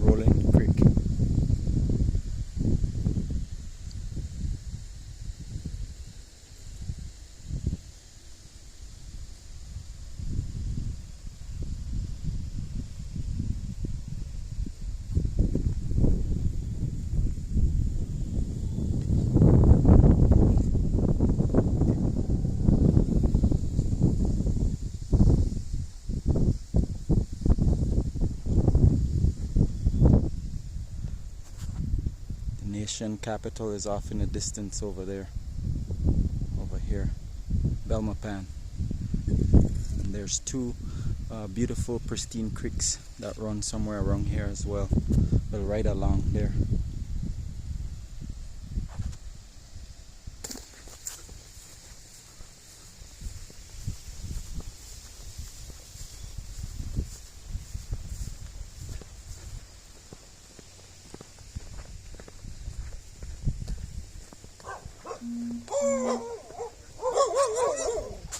rolling creek. Nation capital is off in the distance over there, over here, Belmopan. And there's two beautiful pristine creeks that run somewhere around here as well, well, right along there.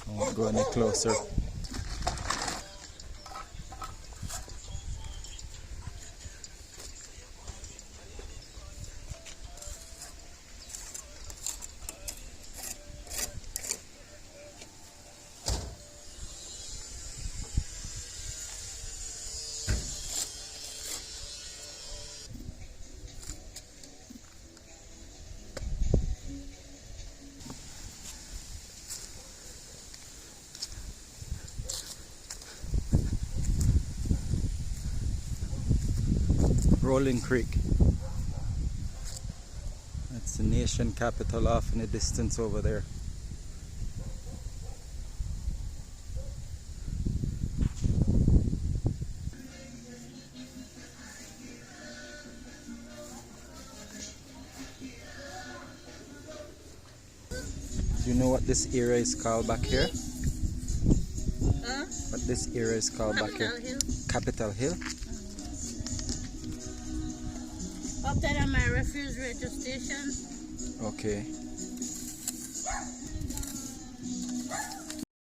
I won't go any closer. Rolling Creek. That's the nation capital off in the distance over there. Do you know what this area is called back here? Huh? What this area is called back here? Hill. Capitol Hill? Up there at my refuse radio station. Okay.